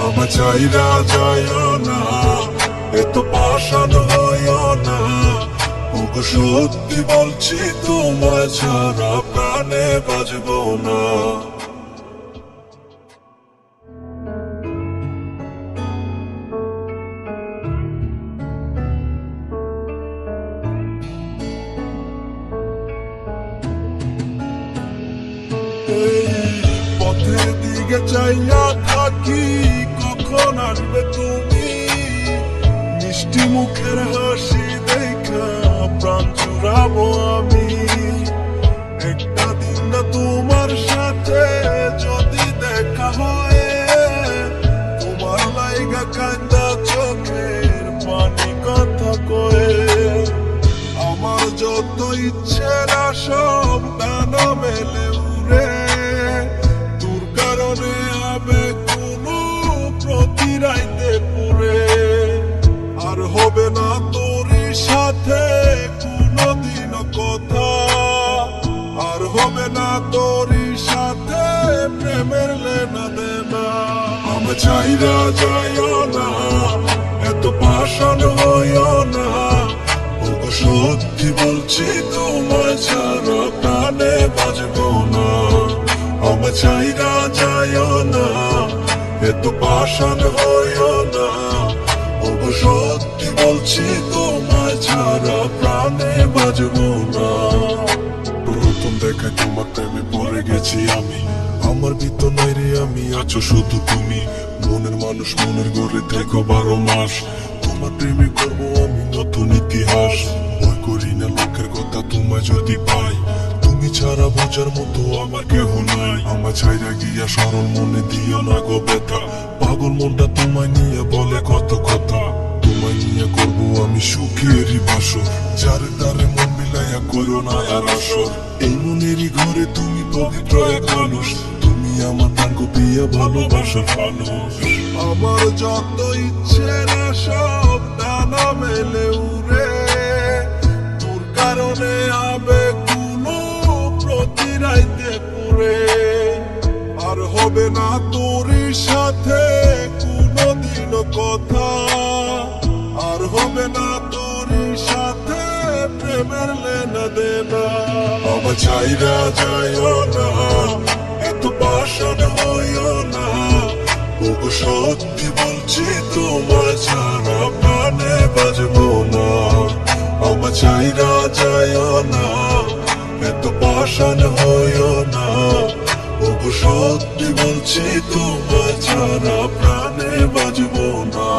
আমার চাইরা যায় না, এত পাষাণ হয় না। ওগো সত্যি বলছি তোমায় ছাড়া প্রাণে বাঁচবো না। পথের দিকে চাইয়া থাকি, কখন আসবে তুমি? মিষ্টি মুখের হাসি দেখা প্রাণ জুড়াবো আমি। একটা দিন না তোমার সাথে যদি দেখা হয়, তোমার লাইগা কান্দা চোখের পানি কথা কয়ে। আমার যত ইচ্ছে না সব ডানা মেলে উড়ে, তোর কারণে হবে কোনো প্রতি রাইতে পুরে। আর হবে না তোর সাথে কোনোদিন কথা, আর হবে না তোর সাথে প্রেমের লেনা দেনা। আমার চাইরা যায় না, এত পাষাণ হয় না। ওগো সত্যি বলছি তোমায় ছাড়া প্রাণে বাঁচবো না। আমার চাইরা যায় না, এত পাষাণ হয় না। ওগো সত্যি বলছি তোমায় ছাড়া প্রাণে বাঁচবো না। প্রথম দেখায় তোমার প্রেমে পড়ে গেছি আমি, আমার ভিতর নাই রে আমি, আছো শুধু তুমি। মনের মানুষ মনের গড়ে থেকো 12 মাস, তোমার প্রেমে করবো আমি নতুন ইতিহাস। ভয় করি না লোকের কথা তোমায় যদি পাই, তুমি ছাড়া বোঝার মতো আমার কেহ নাই। আমার ছাইরা গিয়া সরল মনে দিও না গো ব্যথা, পাগল মনটা তোমায় নিয়ে বলে কত কথা। তোমায় নিয়ে করবো আমি সুখেরই বাসর, যারে তারে মন মিলাইয়া করো না আর আসর। এই মনেরই ঘরে তুমি পবিত্র এক মানুষ, তুমি আমার ভাগ্য প্রিয়া ভালোবাসার মানুষ। আমার যত ইচ্ছে না সব ডানা মেলে উড়ে, তোর কারণে হবে কোনো প্রতি রাইতে পুরে। আর হবে না তোর সাথে কোনোদিন কথা, আর হবে না তোর সাথে প্রেমের লেনা দেনা। আমার চাইরা যায় না, এত পাষাণ হয় না। ওগো সত্যি বলছি তোমায় ছাড়া প্রাণে বাঁচবো না। আমার চাইরা যায় না, এত পাষাণ হয় না। ওগো সত্যি বলছি তোমায় ছাড়া প্রাণে বাঁচবো না।